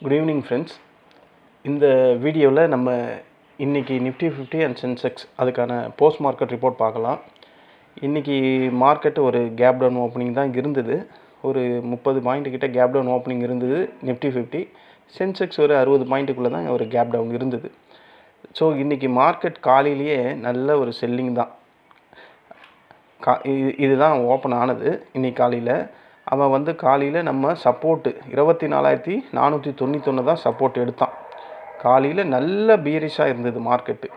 Good evening friends. இந்த வீடியோவில் நம்ம இன்றைக்கி நிஃப்டி 50 அண்ட் சென்செக்ஸ் அதுக்கான போஸ்ட் மார்க்கெட் ரிப்போர்ட் பார்க்கலாம். இன்றைக்கி மார்க்கெட் ஒரு கேப் டவுன் ஓப்பனிங் தான் இருந்தது. ஒரு 30 பாயிண்ட் கிட்ட கேப் டவுன் ஓப்பனிங் இருந்தது நிஃப்டி 50. சென்செக்ஸ் ஒரு 60 பாயிண்ட்டுக்குள்ளே தான் ஒரு கேப் டவுன் இருந்தது. ஸோ இன்றைக்கி மார்க்கெட் காலையிலேயே நல்ல ஒரு செல்லிங் தான். இதுதான் ஓப்பன் ஆனது இன்றைக்கி காலையில். அவன் காலையில் நம்ம சப்போர்ட்டு 24,491 தான் சப்போர்ட் எடுத்தான். காலையில் நல்ல பீரிஷாக இருந்தது மார்க்கெட்டு.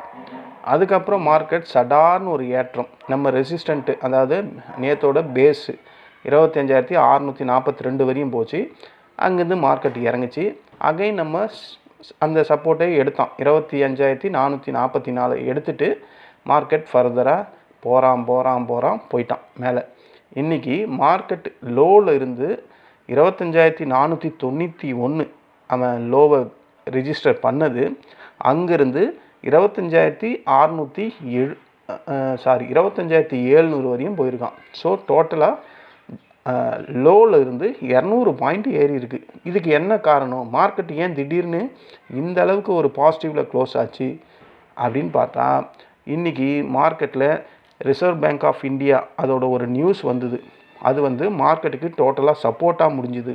அதுக்கப்புறம் மார்க்கெட் சடார்னு ஒரு ஏற்றம். நம்ம ரெசிஸ்டண்ட்டு, அதாவது நேற்றோட பேஸு 25,642 வரையும் போச்சு. அங்கேருந்து மார்க்கெட் இறங்குச்சு. அகைன் நம்ம அந்த சப்போர்ட்டை எடுத்தான் 25,444 எடுத்துகிட்டு மார்க்கெட் ஃபர்தராக போயிட்டான் மேலே. இன்றைக்கி மார்க்கெட் லோவில் இருந்து 25,491 அவன் லோவை ரிஜிஸ்டர் பண்ணது. அங்கேருந்து 25,700 வரையும் போயிருக்கான். ஸோ டோட்டலாக லோவில் இருந்து 200 பாயிண்ட் ஏறி இருக்குது. இதுக்கு என்ன காரணம்? மார்க்கெட் ஏன் திடீர்னு இந்த அளவுக்கு ஒரு பாசிட்டிவில் க்ளோஸ் ஆச்சு அப்படின்னு பார்த்தா, இன்றைக்கி மார்க்கெட்டில் ரிசர்வ் பேங்க் ஆஃப் இந்தியா அதோட ஒரு நியூஸ் வந்தது. அது மார்க்கெட்டுக்கு டோட்டலாக சப்போர்ட்டாக முடிஞ்சுது.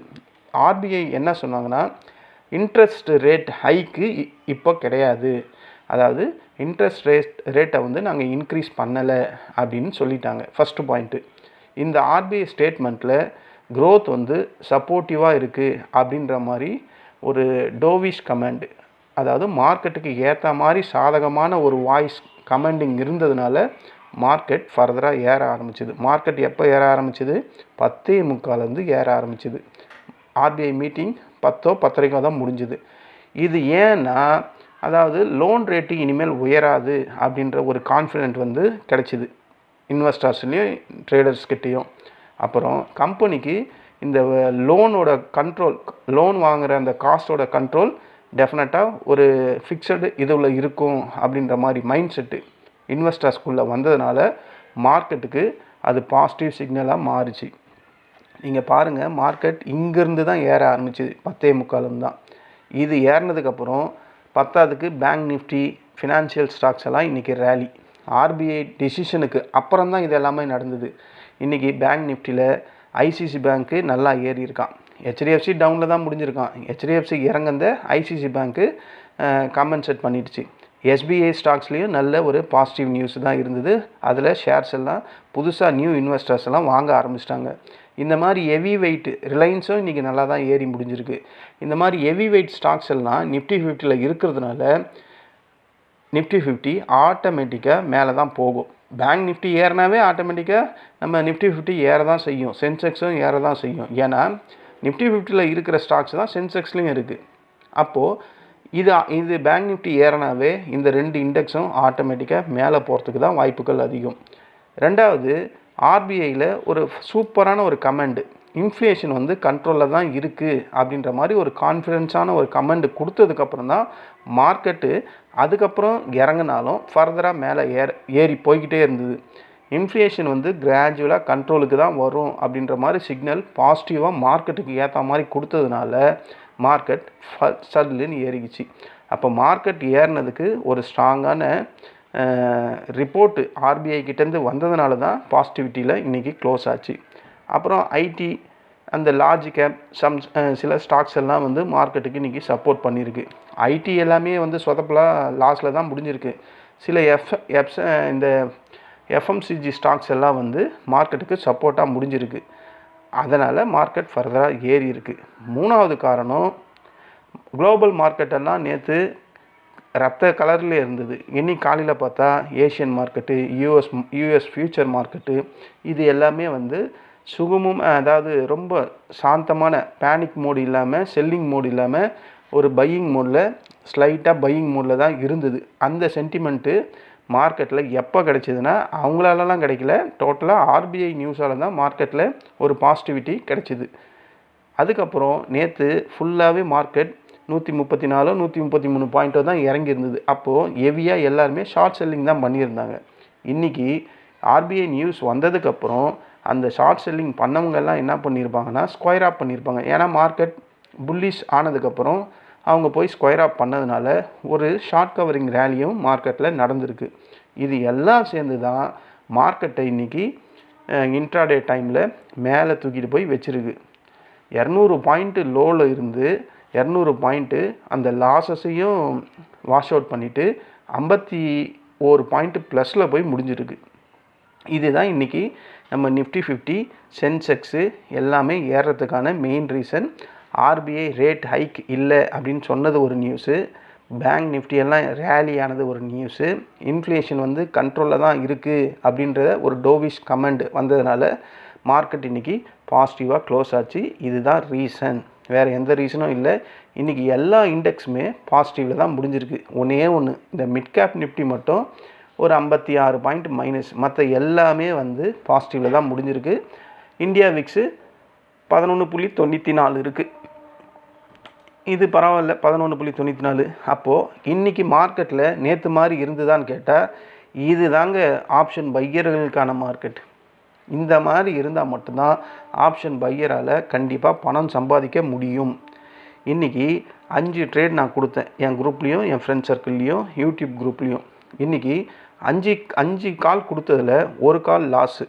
ஆர்பிஐ என்ன சொன்னாங்கன்னா, இன்ட்ரெஸ்ட் ரேட் ஹைக்கு இப்போ கிடையாது, அதாவது இன்ட்ரெஸ்ட் ரேட்டை நாங்கள் இன்க்ரீஸ் பண்ணலை அப்படின்னு சொல்லிட்டாங்க. First point. இந்த ஆர்பிஐ ஸ்டேட்மெண்ட்டில் க்ரோத் சப்போர்ட்டிவாக இருக்குது அப்படின்ற மாதிரி ஒரு டோவிஷ் கமெண்ட், அதாவது மார்க்கெட்டுக்கு ஏற்ற மாதிரி சாதகமான ஒரு வாய்ஸ் கமெண்டிங் இருந்ததுனால மார்க்கெட் ஃபர்தராக ஏற ஆரம்பிச்சிது. மார்க்கெட் எப்போ ஏற ஆரம்பிச்சிது? 10:45 ஏற ஆரம்பிச்சிது. ஆர்பிஐ மீட்டிங் 10:10 தான் முடிஞ்சுது. இது ஏன்னா, அதாவது லோன் ரேட்டு இனிமேல் உயராது அப்படின்ற ஒரு கான்ஃபிடென்ட் கிடச்சிது இன்வெஸ்டர்ஸ்லேயும் ட்ரேடர்ஸ்கிட்டையும். அப்புறம் கம்பெனிக்கு இந்த லோனோட கண்ட்ரோல், லோன் வாங்குகிற அந்த காஸ்ட்டோட கண்ட்ரோல் டெஃபினட்டாக ஒரு ஃபிக்ஸடு இதில் இருக்கும் அப்படின்ற மாதிரி மைண்ட் செட்டு இன்வெஸ்டர்ஸ்குள்ளே வந்ததுனால மார்க்கெட்டுக்கு அது பாசிட்டிவ் சிக்னலாக மாறிச்சு. நீங்கள் பாருங்கள், மார்க்கெட் இங்கேருந்து தான் ஏற ஆரம்பிச்சிது 10:45 தான். இது ஏறினதுக்கப்புறம் 10க்கு பேங்க் நிஃப்டி, ஃபினான்ஷியல் ஸ்டாக்ஸ் எல்லாம் இன்றைக்கி ரேலி. ஆர்பிஐ டிசிஷனுக்கு அப்புறம் தான் இது எல்லாமே நடந்தது. இன்றைக்கி பேங்க் நிஃப்டியில் ஐசிசி பேங்க்கு நல்லா ஏறி இருக்கான். ஹெச்டிஎஃப்சி டவுனில் தான் முடிஞ்சிருக்கான். ஹெச்டிஎஃப்சி இறங்குந்த ஐசிசி பேங்க்கு காம்பன்சேட் பண்ணிடுச்சு. எஸ்பிஐ ஸ்டாக்ஸ்லேயும் நல்ல ஒரு பாசிட்டிவ் நியூஸ் தான் இருந்தது. அதில் ஷேர்ஸ் எல்லாம் புதுசாக நியூ இன்வெஸ்டர்ஸ் எல்லாம் வாங்க ஆரம்பிச்சிட்டாங்க. இந்த மாதிரி ஹெவி வெயிட் ரிலையன்ஸும் இன்றைக்கி நல்லா தான் ஏறி முடிஞ்சிருக்கு. இந்த மாதிரி ஹெவி வெயிட் ஸ்டாக்ஸ் எல்லாம் நிஃப்டி 50 இருக்கிறதுனால நிஃப்டி 50 ஆட்டோமேட்டிக்காக மேலே தான் போகும். பேங்க் நிஃப்டி ஏறினாவே ஆட்டோமேட்டிக்காக நம்ம நிஃப்டி 50 ஏற தான் செய்யும். சென்செக்ஸும் ஏற தான் செய்யும். ஏன்னா நிஃப்டி 50 இருக்கிற ஸ்டாக்ஸ் தான் சென்செக்ஸ்லேயும் இருக்குது. அப்போது இது பேங்க் நிஃப்டி ஏறினாவே இந்த 2 இண்டெக்ஸும் ஆட்டோமேட்டிக்காக மேலே போகிறதுக்கு தான் வாய்ப்புகள் அதிகம். ரெண்டாவது, ஆர்பிஐயில் ஒரு சூப்பரான ஒரு கமெண்டு, இன்ஃப்ளேஷன் கண்ட்ரோலில் தான் இருக்குது அப்படின்ற மாதிரி ஒரு கான்ஃபிடென்ஸான ஒரு கமெண்டு கொடுத்ததுக்கப்புறம் தான் மார்க்கெட்டு அதுக்கப்புறம் இறங்கினாலும் ஃபர்தராக மேலே ஏறி போய்கிட்டே இருந்தது. இன்ஃப்ளேஷன் கிராஜுவலாக கண்ட்ரோலுக்கு தான் வரும் அப்படின்ற மாதிரி சிக்னல் பாசிட்டிவாக மார்க்கெட்டுக்கு ஏற்ற மாதிரி கொடுத்ததுனால மார்க்கெட் சல்லுன்னு ஏறிக்குச்சு. அப்போ மார்க்கெட் ஏறினதுக்கு ஒரு ஸ்ட்ராங்கான ரிப்போர்ட்டு ஆர்பிஐ கிட்டேருந்து வந்ததுனால தான் பாசிட்டிவிட்டியில் இன்றைக்கி க்ளோஸ் ஆச்சு. அப்புறம் ஐடி, அந்த லார்ஜ் கேப் சில ஸ்டாக்ஸ் எல்லாம் மார்க்கெட்டுக்கு இன்றைக்கி சப்போர்ட் பண்ணியிருக்கு. ஐடி எல்லாமே சொதப்பலாக லாஸில் தான் முடிஞ்சிருக்கு. சில இந்த எஃப்எம்சிஜி ஸ்டாக்ஸ் எல்லாம் மார்க்கெட்டுக்கு சப்போர்ட்டாக முடிஞ்சிருக்கு. அதனால் மார்க்கெட் ஃபர்தராக ஏறி இருக்குது. மூணாவது காரணம், குளோபல் மார்க்கெட்டெல்லாம் நேற்று ரத்த கலரில் இருந்தது. இன்னைக்கு காலையில் பார்த்தா Asian market, US future market, இது எல்லாமே சுகமும், அதாவது ரொம்ப சாந்தமான பேனிக் மோடு இல்லாமல், செல்லிங் மோடு இல்லாமல் ஒரு பையிங் மோடில், ஸ்லைட்டாக பையிங் மோடில் தான் இருந்தது. அந்த சென்டிமெண்ட்டு மார்க்கெட்டில் எப்போ கிடைச்சிதுன்னா அவங்களாலலாம் கிடைக்கல, டோட்டலாக ஆர்பிஐ நியூஸால் தான் மார்க்கெட்டில் ஒரு பாசிட்டிவிட்டி கிடைச்சிது. அதுக்கப்புறம் நேற்று ஃபுல்லாகவே மார்க்கெட் 134 133 பாயிண்ட்டோ தான் இறங்கியிருந்தது. அப்போது ஹெவியாக எல்லாருமே ஷார்ட் செல்லிங் தான் பண்ணியிருந்தாங்க. இன்றைக்கி ஆர்பிஐ நியூஸ் வந்ததுக்கப்புறம் அந்த ஷார்ட் செல்லிங் பண்ணவங்கெல்லாம் என்ன பண்ணியிருப்பாங்கன்னா ஸ்கொயர் ஆப் பண்ணியிருப்பாங்க. ஏன்னா மார்க்கெட் புல்லிஷ் ஆனதுக்கப்புறம் அவங்க போய் ஸ்கொயர் ஆஃப் பண்ணதுனால ஒரு ஷார்ட் கவரிங் ரேலியும் மார்க்கெட்டில் நடந்திருக்கு. இது எல்லாம் சேர்ந்து தான் மார்க்கெட்டை இன்றைக்கி இன்ட்ராடே டைமில் மேலே தூக்கிட்டு போய் வச்சுருக்கு. 200 பாயிண்ட்டு லோவில் இருந்து 200 பாயிண்ட்டு அந்த லாஸஸையும் வாஷ் அவுட் பண்ணிவிட்டு 51 பாயிண்ட்டு ப்ளஸில் போய் முடிஞ்சிருக்கு. இதுதான் இன்றைக்கி நம்ம நிஃப்டி 50 சென்செக்ஸு எல்லாமே ஏறுறதுக்கான main reason. RBI rate hike இல்லை அப்படின்னு சொன்னது ஒரு நியூஸு, பேங்க் நிஃப்டி எல்லாம் ரேலி ஆனது ஒரு நியூஸு, இன்ஃப்ளேஷன் வந்து கண்ட்ரோலில் தான் இருக்குது அப்படின்றத ஒரு டோவிஷ் கமெண்ட் வந்ததுனால மார்க்கெட் இன்றைக்கி பாசிட்டிவாக க்ளோஸ் ஆச்சு. இதுதான் ரீசன், வேறு எந்த ரீசனும் இல்லை. இன்றைக்கி எல்லா இண்டெக்ஸுமே பாசிட்டிவில் தான் முடிஞ்சிருக்கு. ஒன்றே ஒன்று, இந்த மிட் கேப் நிஃப்டி மட்டும் ஒரு 56 பாயிண்ட் மைனஸ், மற்ற எல்லாமே வந்து பாசிட்டிவில் தான் முடிஞ்சிருக்கு. இந்தியா விக்ஸு 11.94 இருக்குது. இது பரவாயில்ல, 11.94. அப்போது இன்றைக்கி மார்க்கெட்டில் நேற்று மாதிரி இருந்துதான்னு கேட்டால் இது தாங்க ஆப்ஷன் பையர்களுக்கான மார்க்கெட். இந்த மாதிரி இருந்தால் மட்டும்தான் ஆப்ஷன் பையரால் கண்டிப்பாக பணம் சம்பாதிக்க முடியும். இன்றைக்கி 5 ட்ரேட் நான் கொடுத்தேன், என் குரூப்லேயும் என் ஃப்ரெண்ட் சர்க்கிள்லேயும் யூடியூப் குரூப்லேயும். இன்றைக்கி 5 கால் கொடுத்ததில் ஒரு கால் லாஸு,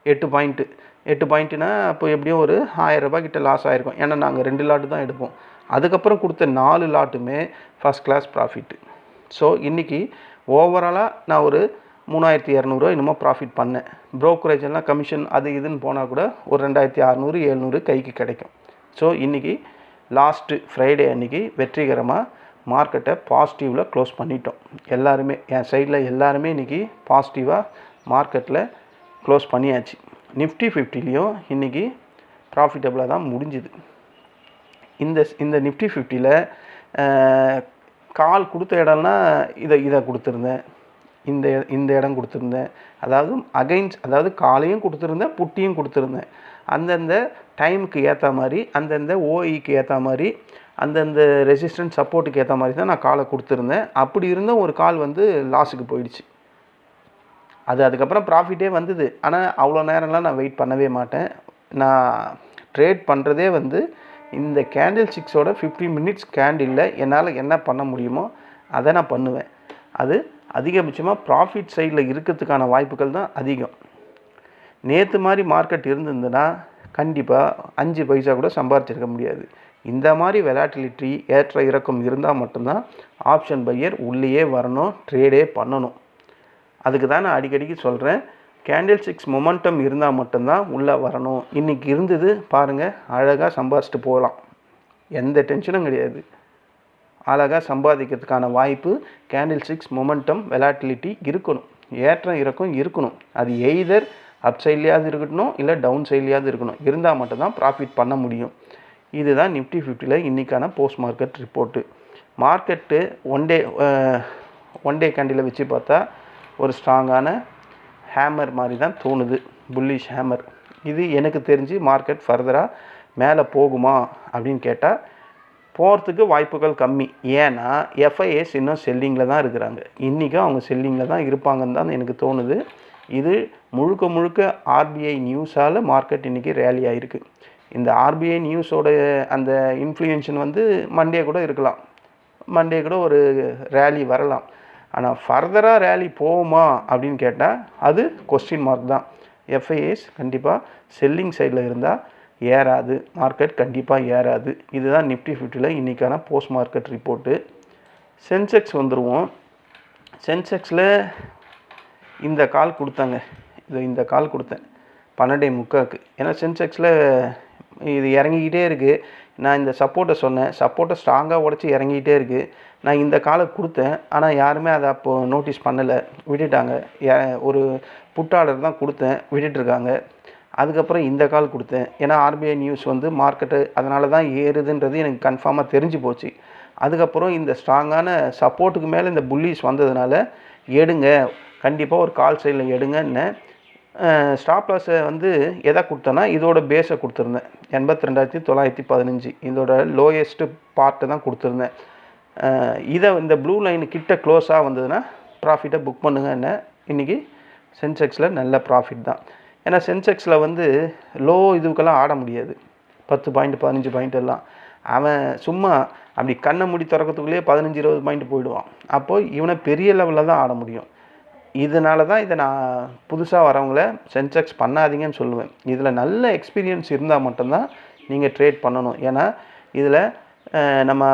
8 பாயிண்ட்டுனா அப்போ எப்படியும் ஒரு 1000 ரூபாய் கிட்ட லாஸ் ஆகிருக்கும். ஏன்னா நாங்கள் 2 லாட்டு தான் எடுப்போம். அதுக்கப்புறம் கொடுத்த 4 லாட்டுமே ஃபஸ்ட் கிளாஸ் ப்ராஃபிட்டு. ஸோ இன்றைக்கி ஓவராலாக நான் ஒரு 3200 என்னமோ ப்ராஃபிட் பண்ணேன். ப்ரோக்கரேஜ் எல்லாம் கமிஷன் அது இதுன்னு போனால் கூட ஒரு 2600 700 கைக்கு கிடைக்கும். ஸோ இன்றைக்கி லாஸ்ட்டு ஃப்ரைடே அன்றைக்கி வெற்றிகரமாக மார்க்கெட்டை பாசிட்டிவில் க்ளோஸ் பண்ணிட்டோம். எல்லாருமே என் சைடில் எல்லாருமே இன்றைக்கி பாசிட்டிவாக மார்க்கெட்டில் க்ளோஸ் பண்ணியாச்சு. நிஃப்டி 50லேயும் இன்றைக்கி ப்ராஃபிட்டபுளாக தான் முடிஞ்சுது. இந்த நிஃப்டி 50ல் கால் கொடுத்த இடம்னா இதை கொடுத்துருந்தேன், இந்த இடம் கொடுத்துருந்தேன். அதாவது காலையும் கொடுத்துருந்தேன், புட்டியும் கொடுத்துருந்தேன். அந்தந்த டைமுக்கு ஏற்ற மாதிரி, அந்தந்த ஓஇக்கு ஏற்ற மாதிரி, அந்தந்த ரெசிஸ்டன்ஸ் சப்போர்ட்டுக்கு ஏற்ற மாதிரி தான் நான் காலை கொடுத்துருந்தேன். அப்படி இருந்தும் ஒரு கால் வந்து லாஸுக்கு போயிடுச்சு. அதுக்கப்புறம் ப்ராஃபிட்டே வந்தது. ஆனால் அவ்வளோ நேரம்லாம் நான் வெயிட் பண்ணவே மாட்டேன். நான் ட்ரேட் பண்ணுறதே வந்து இந்த கேண்டில் ஸ்டிக்ஸோட 15 மினிட்ஸ் கேண்டிலில் என்னால் என்ன பண்ண முடியுமோ அதை நான் பண்ணுவேன். அது அதிகபட்சமாக ப்ராஃபிட் சைடில் இருக்கிறதுக்கான வாய்ப்புகள் தான் அதிகம். நேற்று மாதிரி மார்க்கெட் இருந்திருந்துன்னா கண்டிப்பாக 5 பைசா கூட சம்பாரிச்சிருக்க முடியாது. இந்த மாதிரி வெலாட்டிலிட்டி ஏற்ற இறக்கம் இருந்தால் மட்டும்தான் ஆப்ஷன் பையர் உள்ளேயே வரணும், ட்ரேடே பண்ணணும். அதுக்கு தான் நான் அடிக்கடிக்கு சொல்கிறேன், கேண்டில் ஸ்டிக்ஸ் மொமெண்டம் இருந்தால் மட்டும்தான் உள்ளே வரணும். இன்றைக்கி இருந்தது பாருங்கள், அழகாக சம்பாதிச்சிட்டு போகலாம், எந்த டென்ஷனும் கிடையாது. அழகாக சம்பாதிக்கிறதுக்கான வாய்ப்பு கேண்டில் ஸ்டிக்ஸ் மொமெண்டம் வெலாட்டிலிட்டி இருக்கணும், ஏற்றம் இறக்கம் இருக்கணும். அது எய்தர் அப் சைட்லேயாவது இருக்கணும், இல்லை டவுன் சைட்லேயாவது இருக்கணும். இருந்தால் மட்டும்தான் ப்ராஃபிட் பண்ண முடியும். இதுதான் நிஃப்டி 50ல் இன்றைக்கான post market report. Market one day கேண்டிலை வச்சு பார்த்தா ஒரு ஸ்ட்ராங்கான ஹேமர் மாதிரி தான் தோணுது, புல்லிஷ் ஹேமர். இது எனக்கு தெரிஞ்சு மார்க்கெட் ஃபர்தராக மேலே போகுமா அப்படின்னு கேட்டால் போகிறதுக்கு வாய்ப்புகள் கம்மி. ஏன்னா எஃப்ஐஎஸ் இன்னும் செல்லிங்கில் தான் இருக்கிறாங்க. இன்றைக்கும் அவங்க செல்லிங்கில் தான் இருப்பாங்கன்னு தான் எனக்கு தோணுது. இது முழுக்க ஆர்பிஐ நியூஸால் மார்க்கெட் இன்றைக்கி ரேலி ஆகிருக்கு. இந்த ஆர்பிஐ நியூஸோட அந்த இன்ஃப்ளூயன்ஷன் வந்து மண்டே கூட இருக்கலாம், மண்டே கூட ஒரு ரேலி வரலாம். ஆனால் ஃபர்தராக ரேலி போகுமா அப்படின்னு கேட்டால் அது கொஸ்டின் மார்க் தான். எஃப்ஐஎஸ் கண்டிப்பாக செல்லிங் சைடில் இருந்தால் ஏறாது, மார்க்கெட் கண்டிப்பாக ஏறாது. இதுதான் நிஃப்டி 50ல் இன்றைக்கான போஸ்ட் மார்க்கெட் ரிப்போர்ட்டு. சென்செக்ஸ் வந்துடுவோம். சென்செக்ஸில் இந்த கால் கொடுத்தாங்க, இந்த கால் கொடுத்தேன் 12:45. ஏன்னா சென்செக்ஸில் இது இறங்கிக்கிட்டே இருக்குது. நான் இந்த சப்போர்ட்டை சொன்னேன், சப்போர்ட்டை ஸ்ட்ராங்காக உடச்சி இறங்கிக்கிட்டே இருக்குது. நான் இந்த காலை கொடுத்தேன், ஆனால் யாருமே அதை அப்போது நோட்டீஸ் பண்ணலை, விட்டுட்டாங்க. ஒரு புட் ஆர்டர் தான் கொடுத்தேன், விட்டுட்டுருக்காங்க. அதுக்கப்புறம் இந்த கால் கொடுத்தேன், ஏன்னா ஆர்பிஐ நியூஸ் வந்து மார்க்கெட்டு அதனால தான் ஏறுதுன்றது எனக்கு கன்ஃபார்மாக தெரிஞ்சு போச்சு. அதுக்கப்புறம் இந்த ஸ்ட்ராங்கான சப்போர்ட்டுக்கு மேலே இந்த புல்லிஸ் வந்ததுனால எடுங்க, கண்டிப்பாக ஒரு கால் சைடில் எடுங்கன்னு ஸ்டாப் லாஸை வந்து எதை கொடுத்தேன்னா இதோட பேஸை கொடுத்துருந்தேன், 82,915. இதோட லோயஸ்ட்டு பார்ட்டு தான் கொடுத்துருந்தேன். இதை இந்த ப்ளூ லைனு கிட்ட க்ளோஸாக வந்ததுன்னா ப்ராஃபிட்டை புக் பண்ணுங்கன்னு. இன்றைக்கி சென்செக்ஸில் நல்ல ப்ராஃபிட் தான். ஏன்னா சென்செக்ஸில் வந்து லோ இதுக்கெல்லாம் ஆட முடியாது, 10 பாயிண்ட் 15 பாயிண்ட் எல்லாம். அவன் சும்மா அப்படி கண்ணை மூடி திறக்கிறதுக்குள்ளேயே 15-20 பாயிண்ட் போயிடுவான். அப்போது இவனை பெரிய லெவலில் தான் ஆட முடியும். இதனால தான் இதை நான் புதுசாக வரவங்கள சென்செக்ஸ் பண்ணாதீங்கன்னு சொல்லுவேன். இதில் நல்ல எக்ஸ்பீரியன்ஸ் இருந்தால் மட்டும்தான் நீங்கள் ட்ரேட் பண்ணணும். ஏன்னா இதில் நம்ம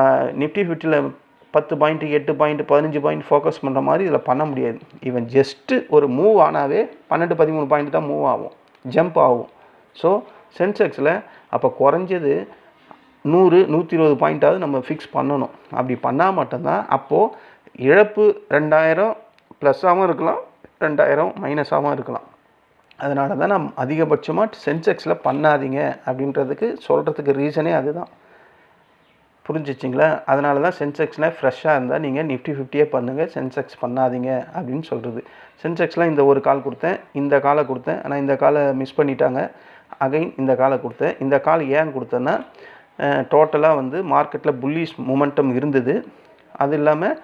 நிஃப்டி 50ல் 10 பாயிண்ட் 8 பாயிண்ட் 15 பாயிண்ட் ஃபோக்கஸ் பண்ணுற மாதிரி இதில் பண்ண முடியாது. ஈவன் ஜஸ்ட்டு ஒரு மூவ் ஆனாவே 12-13 பாயிண்ட் தான் மூவ் ஆகும், ஜம்ப் ஆகும். ஸோ சென்செக்ஸில் அப்போ குறைஞ்சது 100-120 பாயிண்ட்டாவது நம்ம ஃபிக்ஸ் பண்ணணும். அப்படி பண்ணால் மட்டும்தான் அப்போது இழப்பு 2000 ப்ளஸ்ஸாகவும் இருக்கலாம், 2000 மைனஸாகவும் இருக்கலாம். அதனால தான் நான் அதிகபட்சமாக சென்செக்ஸில் பண்ணாதீங்க அப்படின்றதுக்கு சொல்கிறதுக்கு ரீசனே அதுதான். புரிஞ்சிச்சிங்களா? அதனால தான் சென்செக்ஸில் ஃப்ரெஷ்ஷாக இருந்தால் நீங்கள் நிஃப்டி 50 பண்ணுங்கள், சென்செக்ஸ் பண்ணாதீங்க அப்படின்னு சொல்கிறது. சென்செக்ஸில் இந்த ஒரு கால் கொடுத்தேன், இந்த காலை கொடுத்தேன், ஆனால் இந்த காலை மிஸ் பண்ணிட்டாங்க. அகைன் இந்த காலை கொடுத்தேன். இந்த கால் ஏன் கொடுத்தேன்னா டோட்டலாக வந்து மார்க்கெட்டில் புல்லிஷ் மொமெண்டம் இருந்தது. அது இல்லாமல்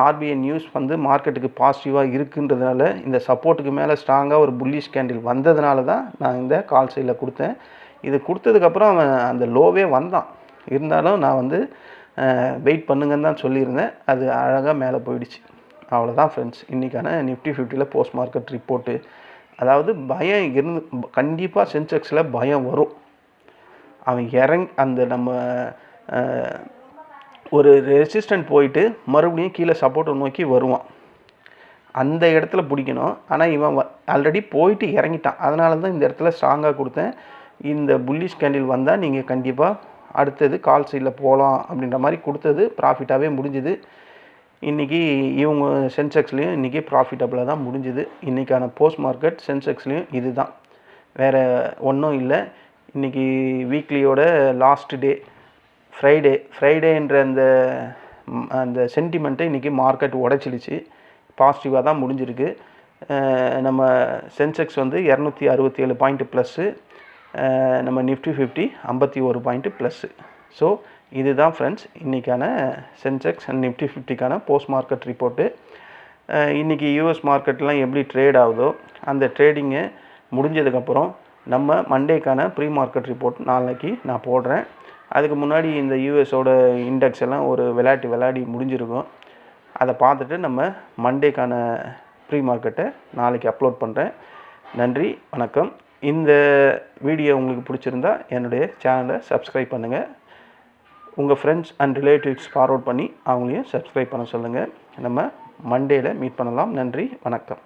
ஆர்பிஐ நியூஸ் வந்து மார்க்கெட்டுக்கு பாசிட்டிவாக இருக்குன்றதுனால இந்த சப்போர்ட்டுக்கு மேலே ஸ்ட்ராங்காக ஒரு புல்லிஷ் கேண்டில் வந்ததுனால தான் நான் இந்த கால் சைடில் கொடுத்தேன். இது கொடுத்ததுக்கப்புறம் அவன் அந்த லோவே வந்தான். இருந்தாலும் நான் வந்து வெயிட் பண்ணுங்கன்னு தான் சொல்லியிருந்தேன். அது அழகாக மேலே போயிடுச்சு. அவ்வளோதான் ஃப்ரெண்ட்ஸ், இன்றைக்கான நிஃப்டி 50ல் போஸ்ட் மார்க்கெட் ரிப்போர்ட்டு. அதாவது பயம் இருந்து கண்டிப்பாக சென்செக்ஸில் பயம் வரும். அவன் அந்த நம்ம ஒரு ரெசிஸ்டன்ட் போயிட்டு மறுபடியும் கீழே சப்போர்ட்டை நோக்கி வருவான். அந்த இடத்துல பிடிக்கணும். ஆனால் இவன் ஆல்ரெடி போயிட்டு இறங்கிட்டான். அதனால தான் இந்த இடத்துல ஸ்ட்ராங்காக கொடுத்தேன். இந்த புல்லிஷ் கேண்டில் வந்தால் நீங்கள் கண்டிப்பாக அடுத்தது கால் சைடில் போகலாம் அப்படின்ற மாதிரி கொடுத்தது ப்ராஃபிட்டாகவே முடிஞ்சுது. இன்றைக்கி இவங்க சென்செக்ஸ்லேயும் இன்றைக்கி ப்ராஃபிட்டபிளாக தான் முடிஞ்சுது. இன்றைக்கான போஸ்ட் மார்க்கெட் சென்செக்ஸ்லேயும் இது தான், வேறு ஒன்றும் இல்லை. இன்றைக்கி வீக்லியோட லாஸ்ட் டே ஃப்ரைடேன்ற அந்த சென்டிமெண்ட்டை இன்றைக்கி மார்க்கெட் உடைச்சிடுச்சு. பாசிட்டிவாக தான் முடிஞ்சிருக்கு. நம்ம சென்செக்ஸ் வந்து 267 பாயிண்ட் ப்ளஸ்ஸு, நம்ம நிஃப்டி 50 51 பாயிண்ட் ப்ளஸ்ஸு. ஸோ இதுதான் ஃப்ரெண்ட்ஸ் இன்றைக்கான சென்செக்ஸ் அண்ட் நிஃப்டி 50க்கான போஸ்ட் மார்க்கெட் ரிப்போர்ட்டு. இன்றைக்கி யூஎஸ் மார்க்கெட்லாம் எப்படி ட்ரேட் ஆகுதோ அந்த ட்ரேடிங்கு முடிஞ்சதுக்கப்புறம் நம்ம மண்டேக்கான ப்ரீ மார்க்கெட் ரிப்போர்ட் நாளைக்கு நான் போடுறேன். அதுக்கு முன்னாடி இந்த யூஎஸோட இண்டெக்ஸ் எல்லாம் ஒரு விளையாடி முடிஞ்சிருக்கும். அதை பார்த்துட்டு நம்ம மண்டேக்கான ப்ரீ மார்க்கெட்டை நாளைக்கு அப்லோட் பண்ணுறேன். நன்றி, வணக்கம். இந்த வீடியோ உங்களுக்கு பிடிச்சிருந்தா என்னுடைய சேனலை சப்ஸ்கிரைப் பண்ணுங்கள். உங்கள் ஃப்ரெண்ட்ஸ் அண்ட் ரிலேட்டிவ்ஸ் ஃபார்வர்ட் பண்ணி அவங்களையும் சப்ஸ்கிரைப் பண்ண சொல்லுங்கள். நம்ம மண்டேயில் மீட் பண்ணலாம். நன்றி, வணக்கம்.